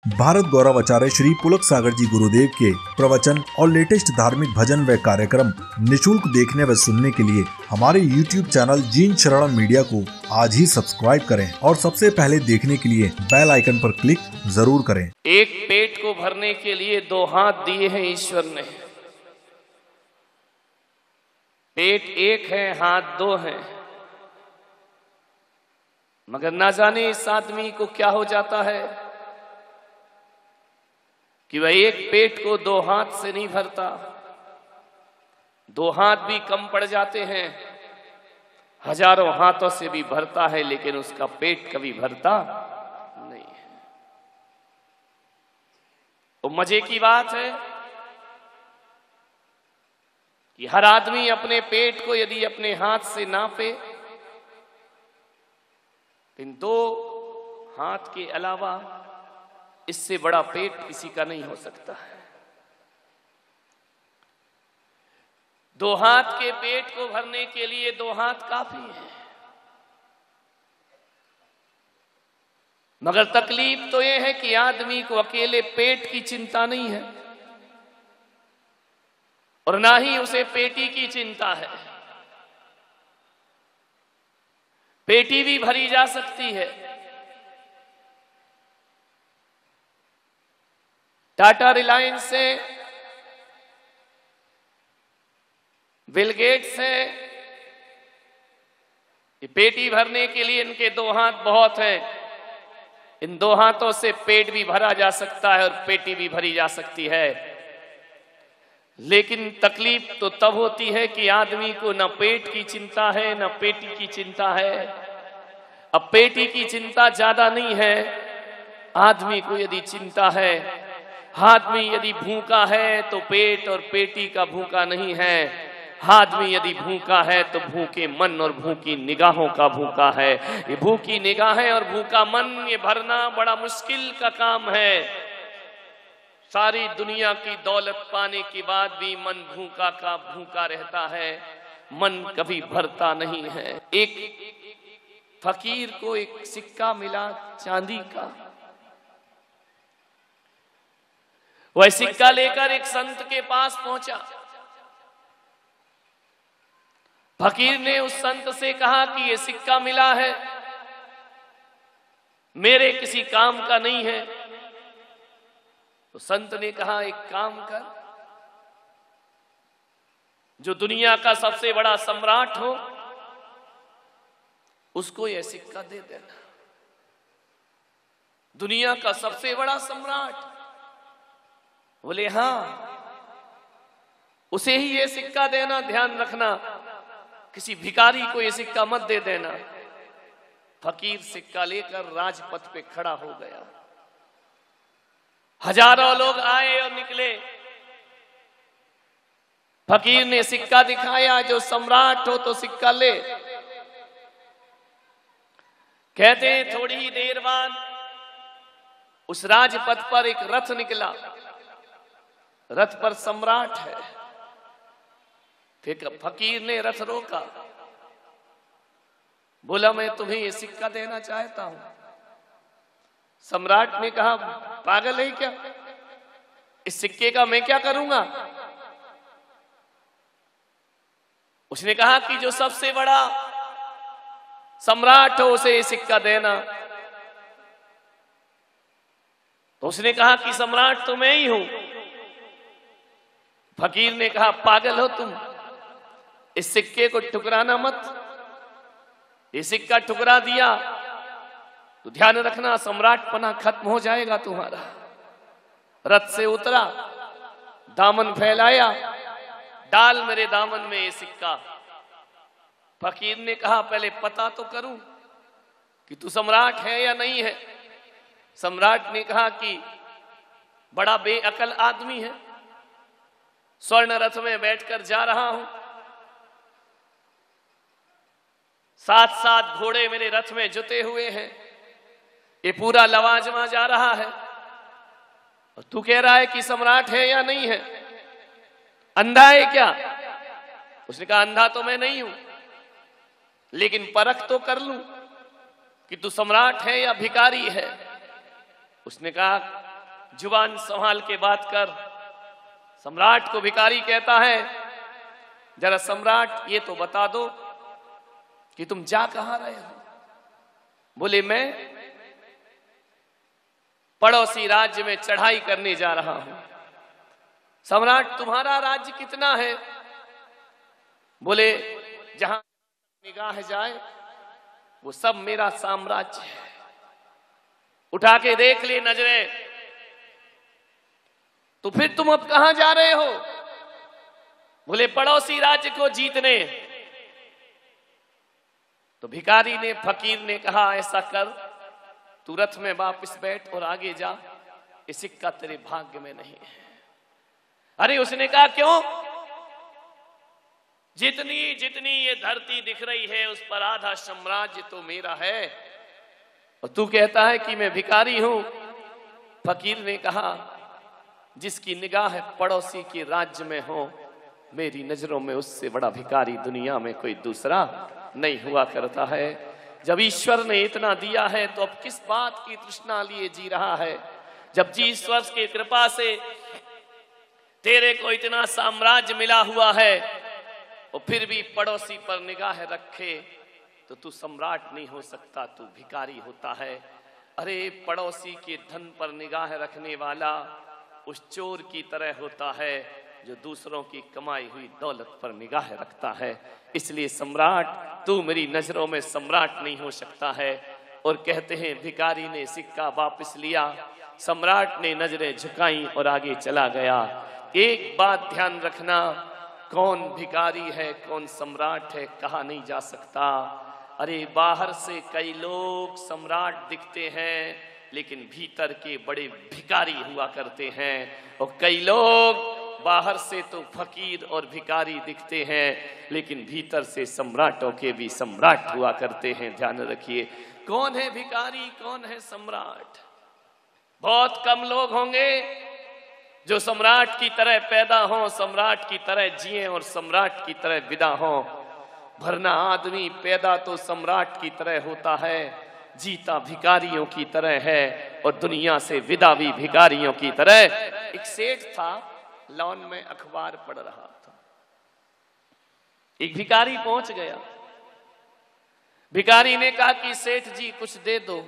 भारत गौरव आचार्य श्री पुलक सागर जी गुरुदेव के प्रवचन और लेटेस्ट धार्मिक भजन व कार्यक्रम निशुल्क देखने व सुनने के लिए हमारे YouTube चैनल जीन शरणम मीडिया को आज ही सब्सक्राइब करें और सबसे पहले देखने के लिए बेल आइकन पर क्लिक जरूर करें। एक पेट को भरने के लिए दो हाथ दिए हैं ईश्वर ने। पेट एक है, हाथ दो हैं, मगर ना जाने इस आदमी को क्या हो जाता है कि वह एक पेट को दो हाथ से नहीं भरता। दो हाथ भी कम पड़ जाते हैं, हजारों हाथों से भी भरता है, लेकिन उसका पेट कभी भरता नहीं है। तो मजे की बात है कि हर आदमी अपने पेट को यदि अपने हाथ से नापे, इन दो हाथ के अलावा इससे बड़ा पेट किसी का नहीं हो सकता है। दो हाथ के पेट को भरने के लिए दो हाथ काफी है, मगर तकलीफ तो यह है कि आदमी को अकेले पेट की चिंता नहीं है और ना ही उसे पेटी की चिंता है। पेटी भी भरी जा सकती है। टाटा रिलायंस से, बिल गेट्स है, ये पेटी भरने के लिए इनके दो हाथ बहुत हैं। इन दो हाथों से पेट भी भरा जा सकता है और पेटी भी भरी जा सकती है। लेकिन तकलीफ तो तब होती है कि आदमी को न पेट की चिंता है न पेटी की चिंता है। अब पेटी की चिंता ज्यादा नहीं है, आदमी को यदि चिंता है, आदमी यदि भूखा है तो पेट और पेटी का भूखा नहीं है। आदमी यदि भूखा है तो भूखे मन और भूखी निगाहों का भूखा है। ये भूखी निगाहें और भूखा मन, ये भरना बड़ा मुश्किल का काम है। सारी दुनिया की दौलत पाने के बाद भी मन भूखा का भूखा रहता है, मन कभी भरता नहीं है। एक फकीर को एक सिक्का मिला चांदी का। वह सिक्का लेकर एक संत के पास पहुंचा। फकीर ने उस संत से कहा कि यह सिक्का मिला है, मेरे किसी काम का नहीं है। तो संत ने कहा, एक काम कर, जो दुनिया का सबसे बड़ा सम्राट हो उसको यह सिक्का दे देना। दुनिया का सबसे बड़ा सम्राट? बोले हाँ, उसे ही ये सिक्का देना। ध्यान रखना, किसी भिखारी को ये सिक्का मत दे देना। फकीर सिक्का लेकर राजपथ पे खड़ा हो गया। हजारों लोग आए और निकले। फकीर ने सिक्का दिखाया, जो सम्राट हो तो सिक्का ले। कहते हैं थोड़ी ही देर बाद उस राजपथ पर एक रथ निकला। रथ पर सम्राट है। फिर फकीर ने रथ रोका, बोला मैं तुम्हें ये सिक्का देना चाहता हूं। सम्राट ने कहा, पागल है क्या, इस सिक्के का मैं क्या करूंगा? उसने कहा कि जो सबसे बड़ा सम्राट हो उसे ये सिक्का देना। तो उसने कहा कि सम्राट तो मैं ही हूं। फकीर ने कहा, पागल हो तुम, इस सिक्के को ठुकराना मत। ये सिक्का ठुकरा दिया तो ध्यान रखना सम्राट पना खत्म हो जाएगा तुम्हारा। रथ से उतरा, दामन फैलाया, डाल मेरे दामन में ये सिक्का। फकीर ने कहा, पहले पता तो करूं कि तू सम्राट है या नहीं है। सम्राट ने कहा कि बड़ा बेअकल आदमी है, स्वर्ण रथ में बैठकर जा रहा हूं, साथ साथ घोड़े मेरे रथ में जुते हुए हैं, ये पूरा लवाजमा जा रहा है, और तू कह रहा है कि सम्राट है या नहीं है, अंधा है क्या? उसने कहा, अंधा तो मैं नहीं हूं, लेकिन परख तो कर लूं कि तू सम्राट है या भिखारी है। उसने कहा, जुबान संभाल के बात कर। सम्राट को भिखारी कहता है, जरा सम्राट ये तो बता दो कि तुम जा कहां रहे हो। बोले मैं पड़ोसी राज्य में चढ़ाई करने जा रहा हूं। सम्राट तुम्हारा राज्य कितना है? बोले जहां निगाह जाए वो सब मेरा साम्राज्य है। उठा के देख ले नजरें। तो फिर तुम अब कहां जा रहे हो? बोले पड़ोसी राज्य को जीतने। तो भिखारी ने, फकीर ने कहा ऐसा कर, तू रथ में वापस बैठ और आगे जा, ये सिक्का तेरे भाग्य में नहीं है। अरे उसने कहा क्यों? जितनी जितनी ये धरती दिख रही है उस पर आधा साम्राज्य तो मेरा है, और तू कहता है कि मैं भिखारी हूं। फकीर ने कहा जिसकी निगाह पड़ोसी के राज्य में हो, मेरी नजरों में उससे बड़ा भिखारी दुनिया में कोई दूसरा नहीं हुआ करता है। जब ईश्वर ने इतना दिया है तो अब किस बात की तृष्णा लिए जी रहा है? जब जी ईश्वर की कृपा से तेरे को इतना साम्राज्य मिला हुआ है और फिर भी पड़ोसी पर निगाह रखे तो तू सम्राट नहीं हो सकता, तू भिखारी होता है। अरे पड़ोसी के धन पर निगाह रखने वाला उस चोर की तरह होता है जो दूसरों की कमाई हुई दौलत पर निगाह रखता है। इसलिए सम्राट, तू मेरी नजरों में सम्राट नहीं हो सकता है। और कहते हैं भिखारी ने सिक्का वापस लिया, सम्राट ने नजरें झुकाई और आगे चला गया। एक बात ध्यान रखना, कौन भिखारी है कौन सम्राट है कहा नहीं जा सकता। अरे बाहर से कई लोग सम्राट दिखते हैं लेकिन भीतर के बड़े भिखारी हुआ करते हैं, और कई लोग बाहर से तो फकीर और भिखारी दिखते हैं लेकिन भीतर से सम्राटों के भी सम्राट हुआ करते हैं। ध्यान रखिए, कौन है भिखारी कौन है सम्राट? बहुत कम लोग होंगे जो सम्राट की तरह पैदा हों, सम्राट की तरह जिए और सम्राट की तरह विदा हों। वरना आदमी पैदा तो सम्राट की तरह होता है, जीता भिखारियों की तरह है और दुनिया से विदा भी भिखारियों की तरह। एक सेठ था, लॉन में अखबार पढ़ रहा था, एक भिखारी पहुंच गया। भिखारी ने कहा कि सेठ जी कुछ दे दो।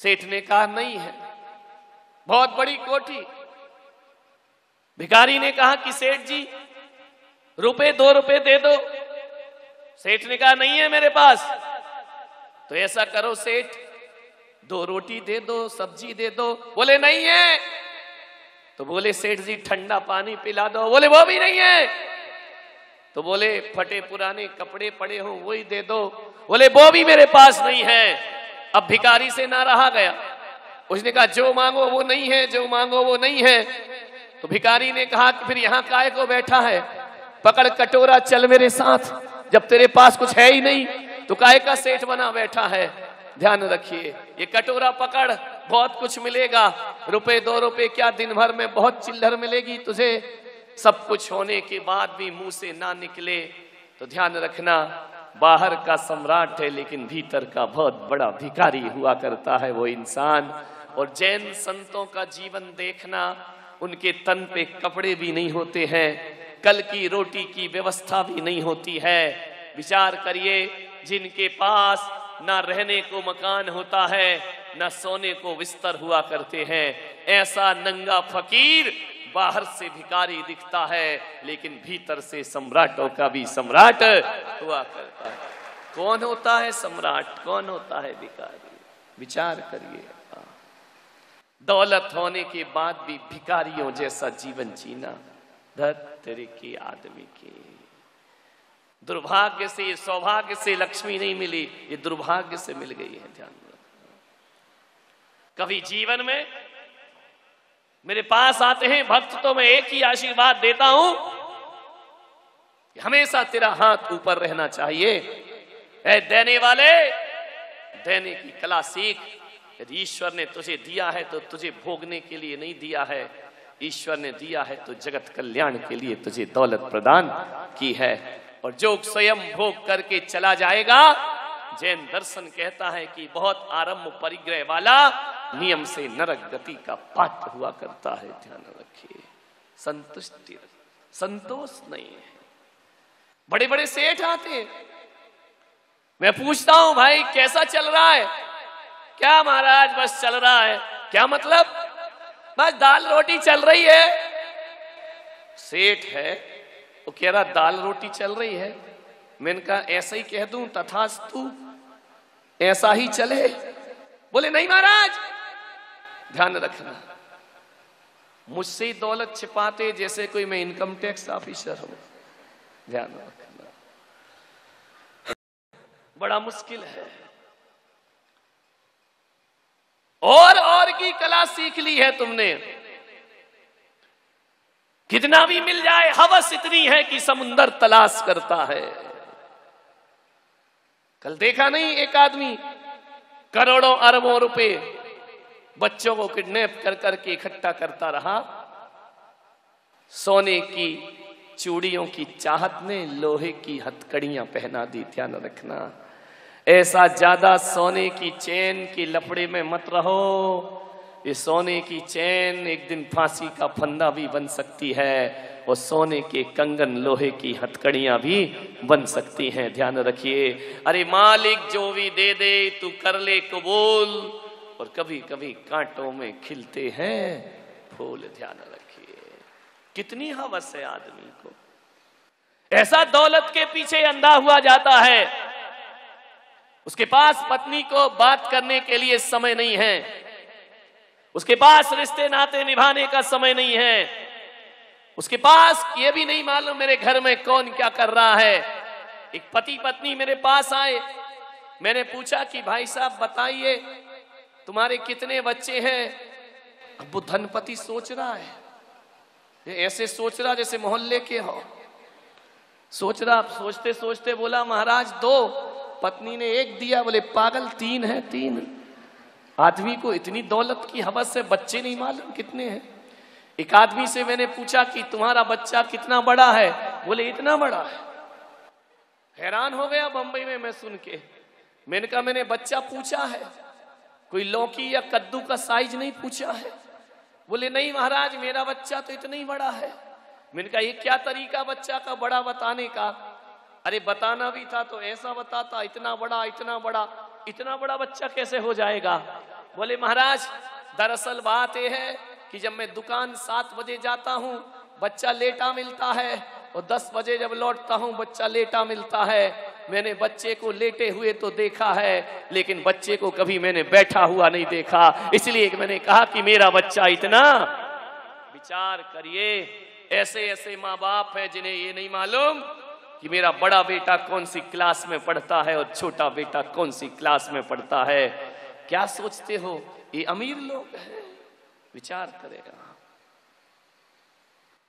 सेठ ने कहा नहीं है, बहुत बड़ी कोठी। भिखारी ने कहा कि सेठ जी रुपए 2 रुपए दे दो। सेठ ने कहा नहीं है मेरे पास। तो ऐसा करो सेठ, 2 रोटी दे दो, सब्जी दे दो। बोले नहीं है। तो बोले सेठ जी ठंडा पानी पिला दो। बोले वो भी नहीं है। तो बोले फटे पुराने कपड़े पड़े हो वही दे दो। बोले वो भी मेरे पास नहीं है। अब भिखारी से ना रहा गया, उसने कहा जो मांगो वो नहीं है, जो मांगो वो नहीं है। तो भिखारी ने कहा कि फिर यहाँ काहे को बैठा है, पकड़ कटोरा चल मेरे साथ। जब तेरे पास कुछ है ही नहीं तो काहे का सेठ बना बैठा है। ध्यान रखिए, ये कटोरा पकड़, बहुत कुछ मिलेगा। रुपए 2 रुपए क्या, दिन भर में बहुत चिल्लर मिलेगी तुझे। सब कुछ होने के बाद भी मुंह से ना निकले तो ध्यान रखना, बाहर का सम्राट है लेकिन भीतर का बहुत बड़ा भिखारी हुआ करता है वो इंसान। और जैन संतों का जीवन देखना, उनके तन पे कपड़े भी नहीं होते हैं, कल की रोटी की व्यवस्था भी नहीं होती है। विचार करिए, जिनके पास ना रहने को मकान होता है ना सोने को बिस्तर हुआ करते हैं, ऐसा नंगा फकीर बाहर से भिखारी दिखता है लेकिन भीतर से सम्राटों का भी सम्राट हुआ करता है। कौन होता है सम्राट, कौन होता है भिखारी? विचार करिए। दौलत होने के बाद भी भिखारियों जैसा जीवन जीना धरती के आदमी की दुर्भाग्य से, सौभाग्य से लक्ष्मी नहीं मिली, ये दुर्भाग्य से मिल गई है। ध्यान रखना, कभी जीवन में मेरे पास आते हैं भक्त तो मैं एक ही आशीर्वाद देता हूं, हमेशा तेरा हाथ ऊपर रहना चाहिए। ऐ देने वाले, देने की कला सीख। यदि ईश्वर ने तुझे दिया है तो तुझे भोगने के लिए नहीं दिया है, ईश्वर ने दिया है तो जगत कल्याण के लिए तुझे दौलत प्रदान की है। और जो स्वयं भोग करके चला जाएगा, जैन दर्शन कहता है कि बहुत आरंभ परिग्रह वाला नियम से नरक गति का पात्र हुआ करता है। ध्यान रखिए, संतुष्टि, संतोष नहीं है। बड़े बड़े सेठ आते हैं, मैं पूछता हूं भाई कैसा चल रहा है? क्या महाराज बस चल रहा है। क्या मतलब? बस दाल रोटी चल रही है। सेठ है वो कह रहा दाल रोटी चल रही है। मैंने कहा ऐसा ही कह दूं तथास्तु, ऐसा ही चले? बोले नहीं महाराज, ध्यान रखना, मुझसे ही दौलत छिपाते जैसे कोई मैं इनकम टैक्स ऑफिसर हूं। ध्यान रखना, बड़ा मुश्किल है। और की कला सीख ली है तुमने, कितना भी मिल जाए, हवस इतनी है कि समुंदर तलाश करता है। कल देखा नहीं, एक आदमी करोड़ों अरबों रुपए बच्चों को किडनैप कर करके इकट्ठा करता रहा। सोने की चूड़ियों की चाहत ने लोहे की हथकड़ियां पहना दी। ध्यान रखना, ऐसा ज्यादा सोने की चैन की लफड़े में मत रहो। ये सोने की चैन एक दिन फांसी का फंदा भी बन सकती है, और सोने के कंगन लोहे की हथकड़ियां भी बन सकती हैं। ध्यान रखिए, अरे मालिक जो भी दे दे तू कर ले कबूल, और कभी कभी कांटों में खिलते हैं फूल। ध्यान रखिए, कितनी हवस है आदमी को, ऐसा दौलत के पीछे अंधा हुआ जाता है। उसके पास पत्नी को बात करने के लिए समय नहीं है, उसके पास रिश्ते नाते निभाने का समय नहीं है, उसके पास ये भी नहीं मालूम मेरे घर में कौन क्या कर रहा है। एक पति पत्नी मेरे पास आए, मैंने पूछा कि भाई साहब बताइए तुम्हारे कितने बच्चे हैं? अब वो धनपति सोच रहा है, ये ऐसे सोच रहा जैसे मोहल्ले के हो। सोच रहा, सोचते सोचते बोला महाराज 2। पत्नी ने 1 दिया। बोले पागल, 3 है। 3 आदमी को इतनी दौलत की हवस से बच्चे नहीं मालूम कितने हैं। एक आदमी से मैंने पूछा कि तुम्हारा बच्चा कितना बड़ा है? बोले इतना बड़ा है। हैरान हो गया बंबई में मैं सुन के। मैंने कहा मैंने बच्चा पूछा है, कोई लौकी या कद्दू का साइज नहीं पूछा है? बोले नहीं महाराज मेरा बच्चा तो इतना ही बड़ा है। मैंने कहा ये क्या तरीका बच्चा का बड़ा बताने का? अरे बताना भी था तो ऐसा बताता, इतना बड़ा इतना बड़ा। इतना बड़ा बच्चा कैसे हो जाएगा? बोले महाराज दरअसल बात यह है कि जब मैं दुकान 7 बजे जाता हूँ बच्चा लेटा मिलता है, और 10 बजे जब लौटता हूँ बच्चा लेटा मिलता है। मैंने बच्चे को लेटे हुए तो देखा है, लेकिन बच्चे को कभी मैंने बैठा हुआ नहीं देखा, इसलिए मैंने कहा कि मेरा बच्चा इतना। विचार करिए, ऐसे ऐसे माँ बाप है जिन्हें ये नहीं मालूम कि मेरा बड़ा बेटा कौन सी क्लास में पढ़ता है और छोटा बेटा कौन सी क्लास में पढ़ता है। क्या सोचते हो ये अमीर लोग हैं? विचार करेगा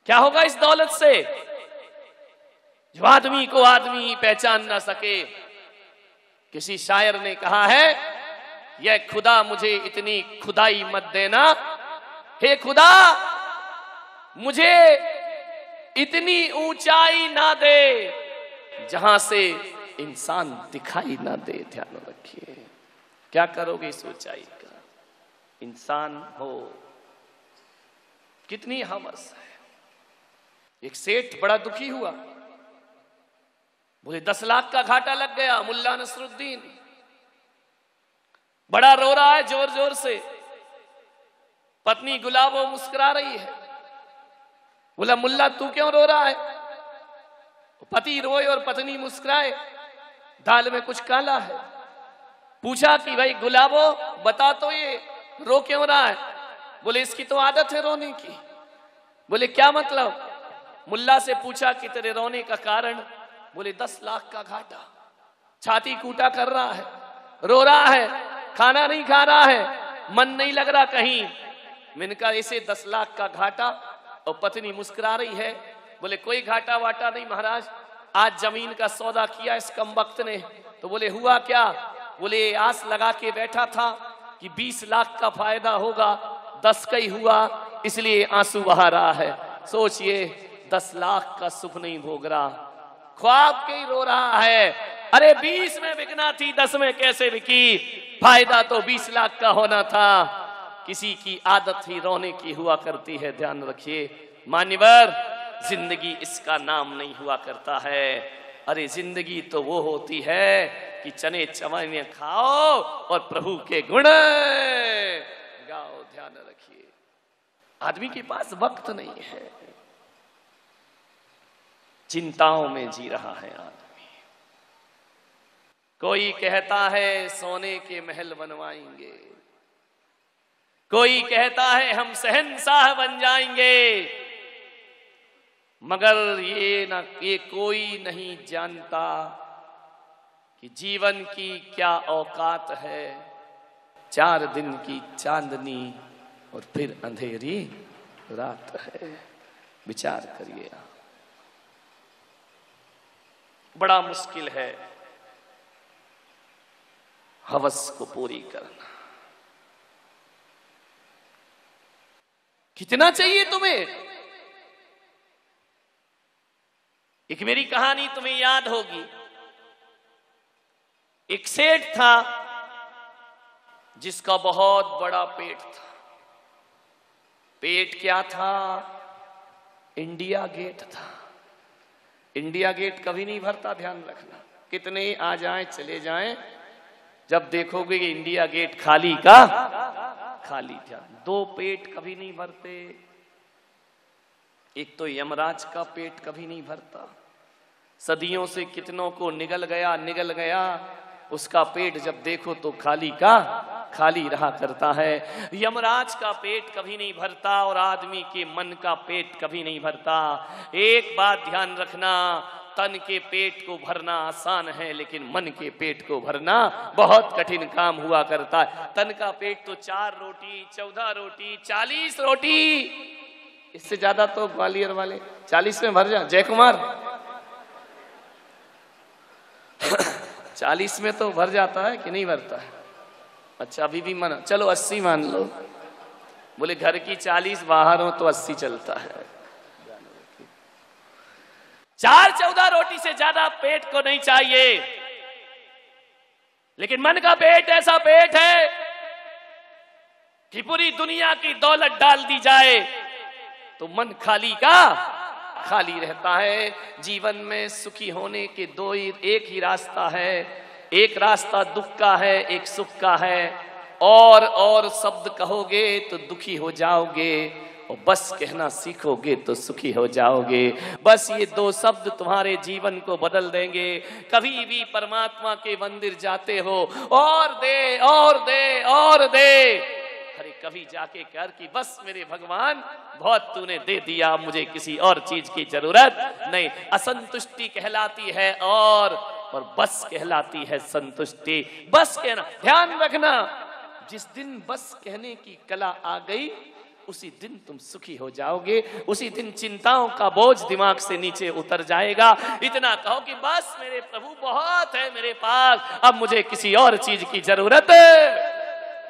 क्या होगा इस दौलत से, जो आदमी को आदमी ही पहचान ना सके। किसी शायर ने कहा है, यह खुदा मुझे इतनी खुदाई मत देना, हे खुदा मुझे इतनी ऊंचाई ना दे जहां से इंसान दिखाई ना दे। ध्यान रखिए, क्या करोगे इस ऊंचाई का? इंसान हो, कितनी हवस है। एक सेठ बड़ा दुखी हुआ, बोले 10 लाख का घाटा लग गया। मुल्ला नसरुद्दीन बड़ा रो रहा है जोर जोर से, पत्नी गुलाबो मुस्कुरा रही है। बोला मुल्ला तू क्यों रो रहा है? पति रोए और पत्नी मुस्कुराए, दाल में कुछ काला है। पूछा कि भाई गुलाबो बता तो ये रो क्यों रहा है? बोले इसकी तो आदत है रोने की। बोले क्या मतलब? मुल्ला से पूछा कि तेरे रोने का कारण? बोले 10 लाख का घाटा। छाती कूटा कर रहा है, रो रहा है, खाना नहीं खा रहा है, मन नहीं लग रहा कहीं। मैंने कहा इसे 10 लाख का घाटा, और पत्नी मुस्कुरा रही है। बोले कोई घाटा वाटा नहीं महाराज, आज जमीन का सौदा किया इस कमबख्त ने। तो बोले हुआ क्या? बोले आस लगा के बैठा था कि 20 लाख का फायदा होगा, 10 का ही हुआ, इसलिए आंसू बहा रहा है। सोचिए 10 लाख का सुख नहीं भोग रहा, ख्वाब के ही रो रहा है। अरे 20 में बिकना थी, 10 में कैसे बिकी? फायदा तो 20 लाख का होना था। किसी की आदत ही रोने की हुआ करती है। ध्यान रखिए मान्यवर, जिंदगी इसका नाम नहीं हुआ करता है। अरे जिंदगी तो वो होती है कि चने चवन्ने खाओ और प्रभु के गुण गाओ। ध्यान रखिए, आदमी के पास वक्त नहीं है, चिंताओं में जी रहा है आदमी। कोई कहता है सोने के महल बनवाएंगे, कोई कहता है हम शहंशाह बन जाएंगे, मगर ये कोई नहीं जानता कि जीवन की क्या औकात है। 4 दिन की चांदनी और फिर अंधेरी रात है। विचार करिए, बड़ा मुश्किल है हवस को पूरी करना। कितना चाहिए तुम्हें? एक मेरी कहानी तुम्हें याद होगी। एक सेठ था जिसका बहुत बड़ा पेट था। पेट क्या था? इंडिया गेट था। इंडिया गेट कभी नहीं भरता, ध्यान रखना। कितने आ जाएं चले जाएं, जब देखोगे कि इंडिया गेट खाली का खाली। ध्यान, 2 पेट कभी नहीं भरते। एक तो यमराज का पेट कभी नहीं भरता, सदियों से कितनों को निगल गया, उसका पेट जब देखो तो खाली का खाली रहा करता है। यमराज का पेट कभी नहीं भरता और आदमी के मन का पेट कभी नहीं भरता। एक बात ध्यान रखना, तन के पेट को भरना आसान है, लेकिन मन के पेट को भरना बहुत कठिन काम हुआ करता है। तन का पेट तो 4 रोटी, 14 रोटी, 40 रोटी, इससे ज्यादा तो ग्वालियर वाले 40 में भर जा। जय कुमार 40 में तो भर जाता है कि नहीं भरता है? अच्छा अभी भी मना, चलो 80 मान लो। बोले घर की 40 बाहर हो तो 80 चलता है। 4-14 रोटी से ज्यादा पेट को नहीं चाहिए, लेकिन मन का पेट ऐसा पेट है कि पूरी दुनिया की दौलत डाल दी जाए तो मन खाली का खाली रहता है। जीवन में सुखी होने के एक ही रास्ता है। एक रास्ता दुख का है, एक सुख का है। और शब्द कहोगे तो दुखी हो जाओगे, और बस कहना सीखोगे तो सुखी हो जाओगे। बस ये 2 शब्द तुम्हारे जीवन को बदल देंगे। कभी भी परमात्मा के मंदिर जाते हो, और दे और दे और दे, अरे कभी जाके कर कि बस मेरे भगवान बहुत तूने दे दिया, मुझे किसी और चीज की जरूरत नहीं। असंतुष्टि कहलाती है और बस कहलाती है संतुष्टि। बस कहना, ध्यान रखना, जिस दिन बस कहने की कला आ गई उसी दिन तुम सुखी हो जाओगे। उसी दिन चिंताओं का बोझ दिमाग से नीचे उतर जाएगा। इतना कहो कि बस मेरे प्रभु बहुत है मेरे पास, अब मुझे किसी और चीज की जरूरत है।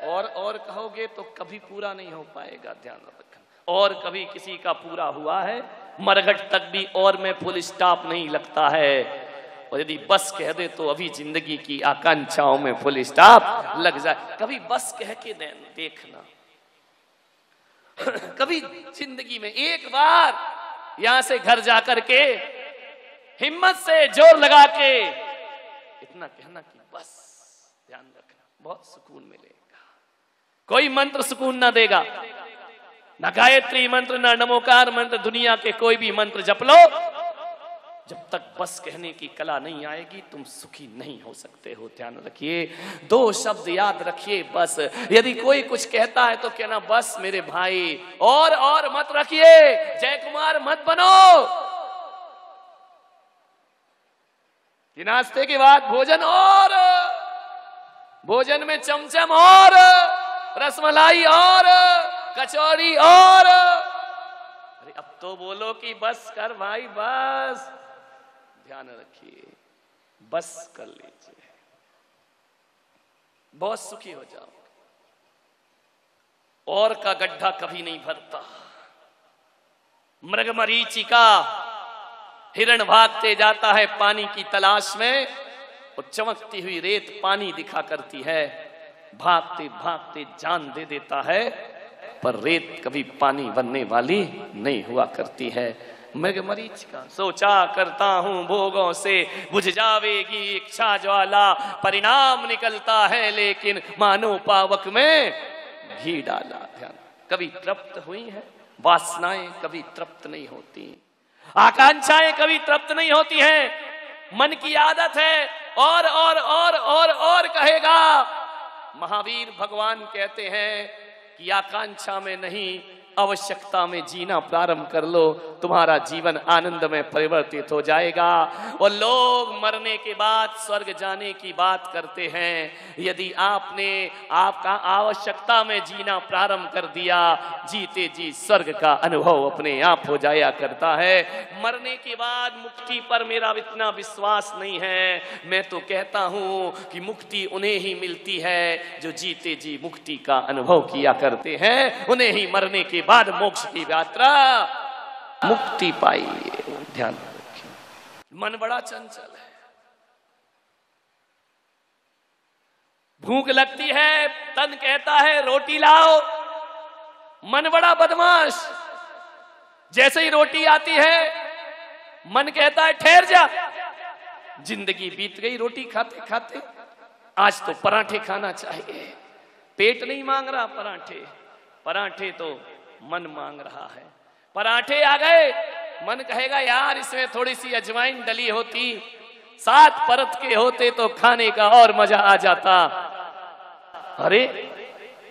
और कहोगे तो कभी पूरा नहीं हो पाएगा, ध्यान रखना। और कभी किसी का पूरा हुआ है, मरघट तक भी और में फुल स्टॉप नहीं लगता है। और यदि बस कह दे तो अभी जिंदगी की आकांक्षाओं में फुल स्टॉप लग जाए। कभी बस कह के देखना। कभी जिंदगी में एक बार यहां से घर जाकर के हिम्मत से जोर लगा के इतना कहना कि बस, ध्यान रखना, बहुत सुकून मिलेगा। कोई मंत्र सुकून ना देगा, ना गायत्री मंत्र, ना नमोकार मंत्र, दुनिया के कोई भी मंत्र जप लो, जब तक बस कहने की कला नहीं आएगी तुम सुखी नहीं हो सकते हो। ध्यान रखिए, 2 शब्द याद रखिए, बस। यदि कोई कुछ कहता है तो कहना बस मेरे भाई, और मत रखिए, जय कुमार मत बनो कि नाश्ते के बाद भोजन, और भोजन में चमचम, और रसमलाई, और कचौड़ी, और अरे अब तो बोलो कि बस कर भाई, बस। ध्यान रखिए, बस कर लीजिए, बहुत सुखी हो जाओ। और का गड्ढा कभी नहीं भरता। मृगमरीचिका, हिरण भागते जाता है पानी की तलाश में, और चमकती हुई रेत पानी दिखा करती है। भागते भागते जान दे देता है, पर रेत कभी पानी बनने वाली नहीं हुआ करती है। मरीच का सोचा करता हूं भोगों से बुझ जावेगी इच्छा ज्वाला, परिणाम निकलता है लेकिन मानो पावक में घी डाला। ध्यान, कभी तृप्त हुई है वासनाएं, कभी तृप्त नहीं होती, आकांक्षाएं कभी तृप्त नहीं होती हैं। मन की आदत है और कहेगा। महावीर भगवान कहते हैं कि आकांक्षा में नहीं, आवश्यकता में जीना प्रारंभ कर लो, तुम्हारा जीवन आनंद में परिवर्तित हो जाएगा। और लोग मरने के बाद स्वर्ग जाने की बात करते हैं। यदि आपका आवश्यकता में जीना प्रारंभ कर दिया, जीते जी स्वर्ग का अनुभव अपने आप हो जाया करता है। मरने के बाद मुक्ति पर मेरा इतना विश्वास नहीं है। मैं तो कहता हूं कि मुक्ति उन्हें ही मिलती है जो जीते जी मुक्ति का अनुभव किया करते हैं, उन्हें ही मरने के बाद मोक्ष की यात्रा मुक्ति पाई। ध्यान रखिए, मन बड़ा चंचल है। भूख लगती है, तन कहता है रोटी लाओ। मन बड़ा बदमाश, जैसे ही रोटी आती है मन कहता है ठहर जा। जिंदगी बीत गई रोटी खाते खाते, आज तो पराठे खाना चाहिए। पेट नहीं मांग रहा पराठे तो मन मांग रहा है। पराठे आ गए, मन कहेगा यार इसमें थोड़ी सी अजवाइन डली होती, 7 परत के होते तो खाने का और मजा आ जाता। अरे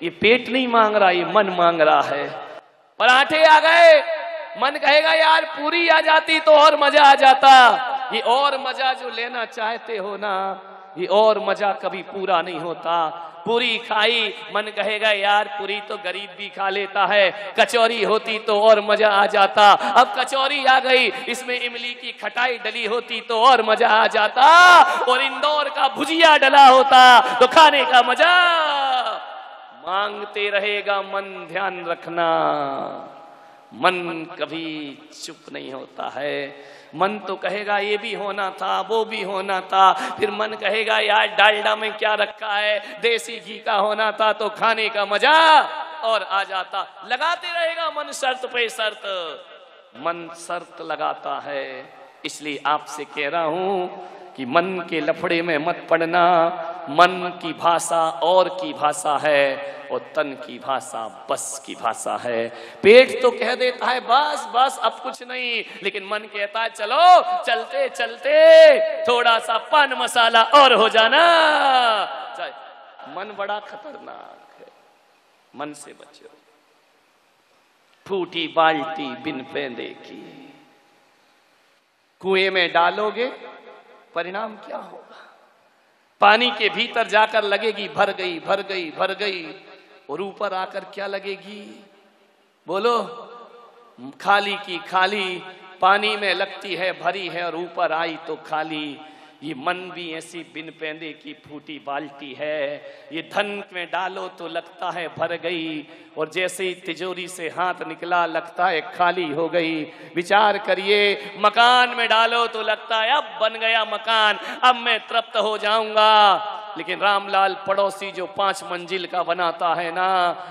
ये पेट नहीं मांग रहा, ये मन मांग रहा है। पराठे आ गए, मन कहेगा यार पूरी आ जाती तो और मजा आ जाता। ये और मजा जो लेना चाहते हो ना, ये और मजा कभी पूरा नहीं होता। पूरी खाई, मन कहेगा यार पूरी तो गरीब भी खा लेता है, कचौरी होती तो और मजा आ जाता। अब कचौरी आ गई, इसमें इमली की खटाई डली होती तो और मजा आ जाता, और इंदौर का भुजिया डला होता तो खाने का मजा। मांगते रहेगा मन, ध्यान रखना। मन कभी चुप नहीं होता है। मन तो कहेगा ये भी होना था, वो भी होना था। फिर मन कहेगा यार डालडा में क्या रखा है, देसी घी का होना था तो खाने का मजा और आ जाता। लगाते रहेगा मन शर्त पे शर्त। मन शर्त लगाता है। इसलिए आपसे कह रहा हूं कि मन के लफड़े में मत पड़ना। मन की भाषा और की भाषा है और तन की भाषा बस की भाषा है। पेट तो कह देता है बस बस अब कुछ नहीं, लेकिन मन कहता है चलो चलते चलते थोड़ा सा पान मसाला और हो जाना। मन बड़ा खतरनाक है, मन से बचो। फूटी बाल्टी बिन पैंदे की, कुएं में डालोगे परिणाम क्या होगा? पानी के भीतर जाकर लगेगी भर गई भर गई भर गई, और ऊपर आकर क्या लगेगी? बोलो, खाली की खाली। पानी में लगती है भरी है और ऊपर आई तो खाली। ये मन भी ऐसी बिन पैंदे की फूटी बाल्टी है। ये धन में डालो तो लगता है भर गई, और जैसे ही तिजोरी से हाथ निकला लगता है खाली हो गई। विचार करिए, मकान में डालो तो लगता है अब बन गया मकान, अब मैं तृप्त हो जाऊंगा। लेकिन रामलाल पड़ोसी जो 5 मंजिल का बनाता है ना,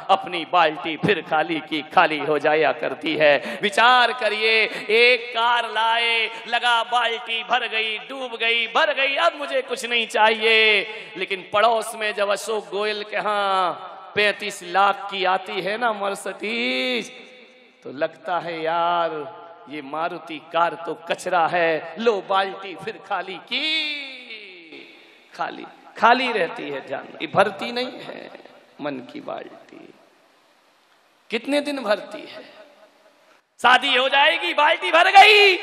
अपनी बाल्टी फिर खाली की खाली हो जाया करती है। विचार करिए, एक कार लाए, लगा बाल्टी भर गई, डूब गई, भर गई, अब मुझे कुछ नहीं चाहिए। लेकिन पड़ोस में जब अशोक गोयल के यहाँ 35 लाख की आती है ना मर्सिडीज, तो लगता है यार ये मारुति कार तो कचरा है। लो बाल्टी फिर खाली की खाली खाली रहती है, जान ये भरती नहीं है। मन की बाल्टी कितने दिन भरती है? शादी हो जाएगी, बाल्टी भर गई,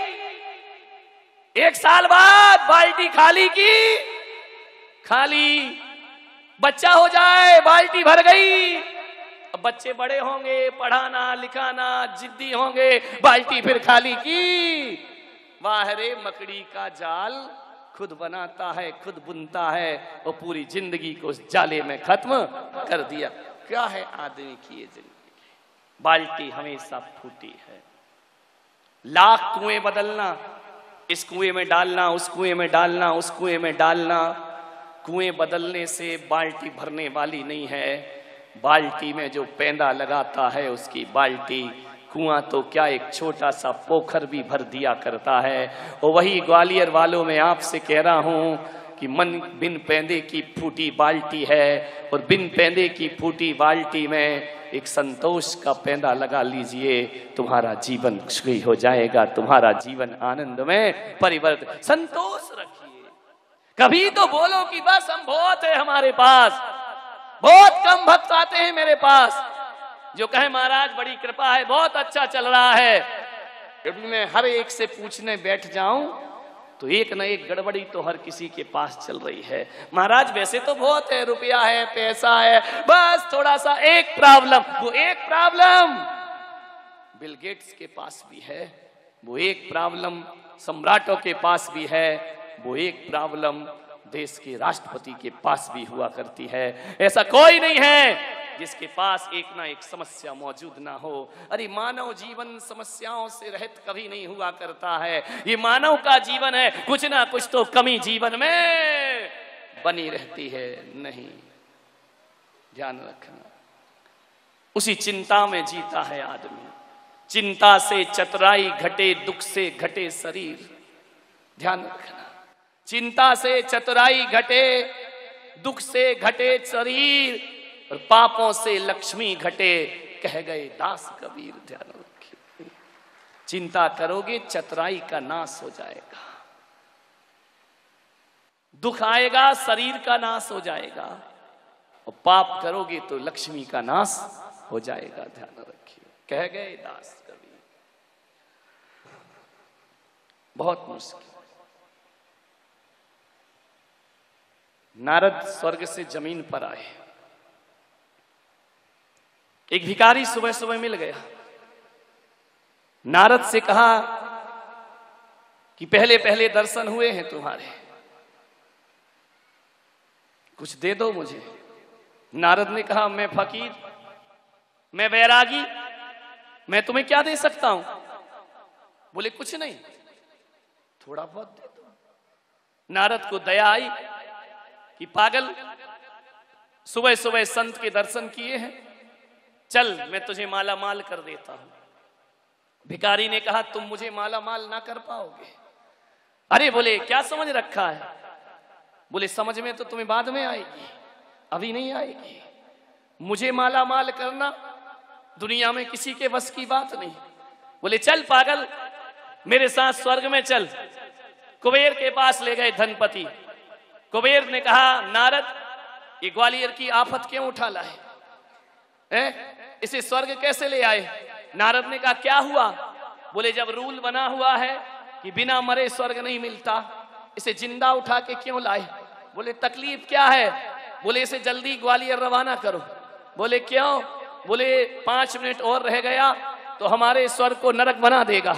1 साल बाद बाल्टी खाली की खाली। बच्चा हो जाए, बाल्टी भर गई। अब बच्चे बड़े होंगे, पढ़ाना लिखाना जिद्दी होंगे, बाल्टी फिर खाली की। वाह रे मकड़ी का जाल खुद बनाता है, खुद बुनता है, और पूरी जिंदगी को उस जाले में खत्म कर दिया। क्या है आदमी की ये जिंदगी? बाल्टी हमेशा फूटी है। लाख कुएं बदलना, इस कुएं में डालना, उस कुएं में डालना, उस कुएं में डालना, कुएं बदलने से बाल्टी भरने वाली नहीं है, बाल्टी में जो पेंदा लगाता है उसकी बाल्टी, कुआं तो क्या एक छोटा सा पोखर भी भर दिया करता है। और वही ग्वालियर वालों में आपसे कह रहा हूं कि मन बिन पेंदे की फूटी बाल्टी है, और बिन पेंदे की फूटी बाल्टी में एक संतोष का पेंदा लगा लीजिए, तुम्हारा जीवन सुखी हो जाएगा, तुम्हारा जीवन आनंद में परिवर्तित। संतोष रखिए, कभी तो बोलो कि बस हम बहुत है हमारे पास, बहुत कम भक्त आते हैं मेरे पास जो कहे महाराज बड़ी कृपा है, बहुत अच्छा चल रहा है। यदि मैं हर एक से पूछने बैठ जाऊं तो एक न एक गड़बड़ी तो हर किसी के पास चल रही है। महाराज वैसे तो बहुत है, रुपया है, पैसा है, बस थोड़ा सा एक प्रॉब्लम, वो एक प्रॉब्लम बिल गेट्स के पास भी है, वो एक प्रॉब्लम सम्राटों के पास भी है, वो एक प्रॉब्लम देश के राष्ट्रपति के पास भी हुआ करती है। ऐसा कोई नहीं है जिसके पास एक ना एक समस्या मौजूद ना हो। अरे मानव जीवन समस्याओं से रहित कभी नहीं हुआ करता है, ये मानव का जीवन है, कुछ ना कुछ तो कमी जीवन में बनी रहती है। नहीं, ध्यान रखना, उसी चिंता में जीता है आदमी। चिंता से चतुराई घटे, दुख से घटे शरीर। ध्यान रखना, चिंता से चतुराई घटे, दुख से घटे शरीर, और पापों से लक्ष्मी घटे, कह गए दास कबीर। ध्यान रखिए, चिंता करोगे चतुराई का नाश हो जाएगा, दुख आएगा शरीर का नाश हो जाएगा, और पाप करोगे तो लक्ष्मी का नाश हो जाएगा। ध्यान रखिए, कह गए दास कबीर। बहुत मुश्किल। नारद स्वर्ग से जमीन पर आए, एक भिखारी सुबह सुबह मिल गया, नारद से कहा कि पहले पहले दर्शन हुए हैं तुम्हारे, कुछ दे दो मुझे। नारद ने कहा मैं फकीर, मैं वैरागी, मैं तुम्हें क्या दे सकता हूं। बोले कुछ नहीं, थोड़ा बहुत दे दो। नारद को दया आई कि पागल, सुबह सुबह संत के दर्शन किए हैं, चल मैं तुझे माला माल कर देता हूं। भिखारी ने कहा तुम मुझे माला माल ना कर पाओगे। अरे बोले क्या समझ रखा है। बोले समझ में तो तुम्हें बाद में आएगी, अभी नहीं आएगी। मुझे माला माल करना दुनिया में किसी के बस की बात नहीं। बोले चल पागल, मेरे साथ स्वर्ग में चल। कुबेर के पास ले गए धनपति। कुबेर ने कहा नारद, ये ग्वालियर की आफत क्यों उठा लाए, इसे स्वर्ग कैसे ले आए। नारद ने कहा क्या हुआ। बोले जब रूल बना हुआ है कि बिना मरे स्वर्ग नहीं मिलता, इसे जिंदा उठा के क्यों लाए। बोले तकलीफ क्या है। बोले इसे जल्दी ग्वालियर रवाना करो। बोले क्यों। बोले 5 मिनट और रह गया तो हमारे स्वर्ग को नरक बना देगा,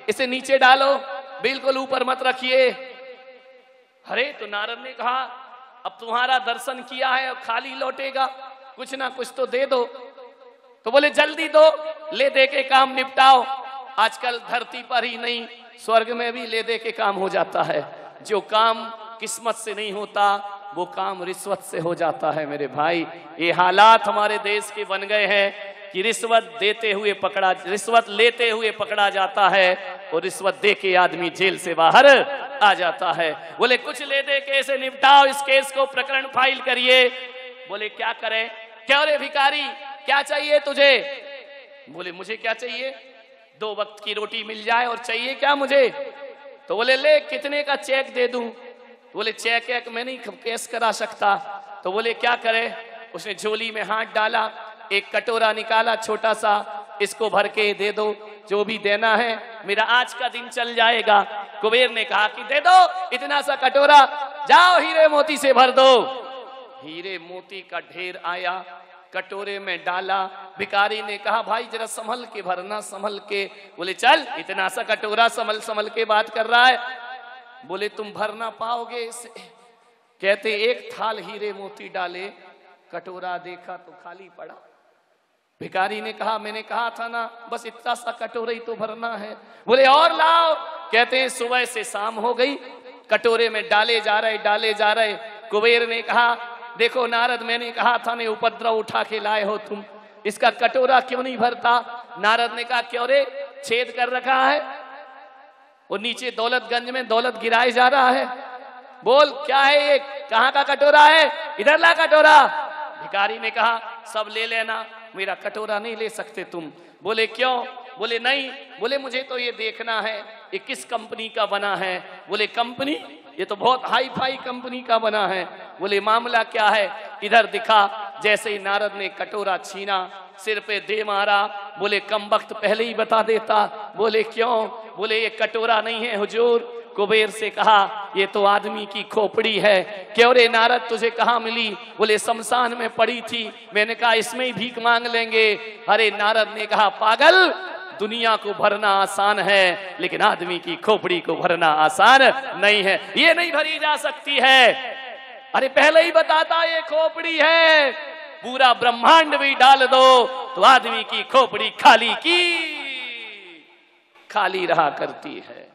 इसे नीचे डालो, बिल्कुल ऊपर मत रखिए। अरे तो नारद ने कहा अब तुम्हारा दर्शन किया है, अब खाली लौटेगा, कुछ ना कुछ तो दे दो। तो बोले जल्दी दो, ले दे के काम निपटाओ। आजकल धरती पर ही नहीं, स्वर्ग में भी ले दे के काम हो जाता है। जो काम किस्मत से नहीं होता वो काम रिश्वत से हो जाता है। मेरे भाई, ये हालात हमारे देश के बन गए हैं कि रिश्वत लेते हुए पकड़ा जाता है और रिश्वत दे के आदमी जेल से बाहर आ जाता है। बोले कुछ ले दे के इसे निपटाओ, इस केस को प्रकरण फाइल करिए। बोले क्या करें। क्या रे भिखारी, क्या चाहिए तुझे। बोले मुझे क्या चाहिए, 2 वक्त की रोटी मिल जाए, और चाहिए क्या मुझे। तो बोले ले कितने का चेक दे दूं। बोले चेक एक मैं नहीं केस करा सकता। तो बोले क्या करे। उसने झोली में हाथ डाला, एक कटोरा निकाला छोटा सा, इसको भर के दे दो, जो भी देना है, मेरा आज का दिन चल जाएगा। कुबेर ने कहा कि दे दो इतना सा कटोरा, जाओ हीरे मोती से भर दो। हीरे मोती का ढेर आया, कटोरे में डाला। भिखारी ने कहा भाई जरा संभल के भरना, संभल के। बोले चल इतना सा कटोरा, संभल संभल के बात कर रहा है। बोले तुम भर ना पाओगे इसे। कहते एक थाल हीरे मोती डाले, कटोरा देखा तो खाली पड़ा। भिखारी ने कहा मैंने कहा था ना बस इतना सा कटोरा ही तो भरना है। बोले और लाओ। कहते हैं सुबह से शाम हो गई, कटोरे में डाले जा रहे कुबेर ने कहा, देखो नारद, मैंने कहा था ने उपद्रव उठा के लाए हो तुम, इसका कटोरा क्यों नहीं भरता? नारद ने कहा, क्यों रे, छेद कर रखा है? वो नीचे दौलतगंज में दौलत गिराए जा रहा है। बोल क्या है ये, कहाँ का कटोरा है? इधर ला कटोरा। भिखारी ने कहा, सब ले लेना, मेरा कटोरा नहीं ले सकते तुम। बोले क्यों? बोले नहीं, बोले मुझे तो ये देखना है ये किस कंपनी का बना है। बोले कंपनी, ये तो बहुत हाई फाई कंपनी का बना है। बोले मामला क्या है? इधर दिखा। जैसे ही नारद ने कटोरा छीना, सिर पे दे मारा। बोले कम वक्त पहले ही बता देता। बोले क्यों? बोले ये कटोरा नहीं है हुजूर। कुबेर से कहा, ये तो आदमी की खोपड़ी है। क्यों रे नारद, तुझे कहाँ मिली? बोले शमशान में पड़ी थी, मैंने कहा इसमें ही भीख मांग लेंगे। अरे नारद ने कहा, पागल, दुनिया को भरना आसान है लेकिन आदमी की खोपड़ी को भरना आसान नहीं है, ये नहीं भरी जा सकती है। अरे पहले ही बताता ये खोपड़ी है, पूरा ब्रह्मांड भी डाल दो तो आदमी की खोपड़ी खाली की खाली रहा करती है।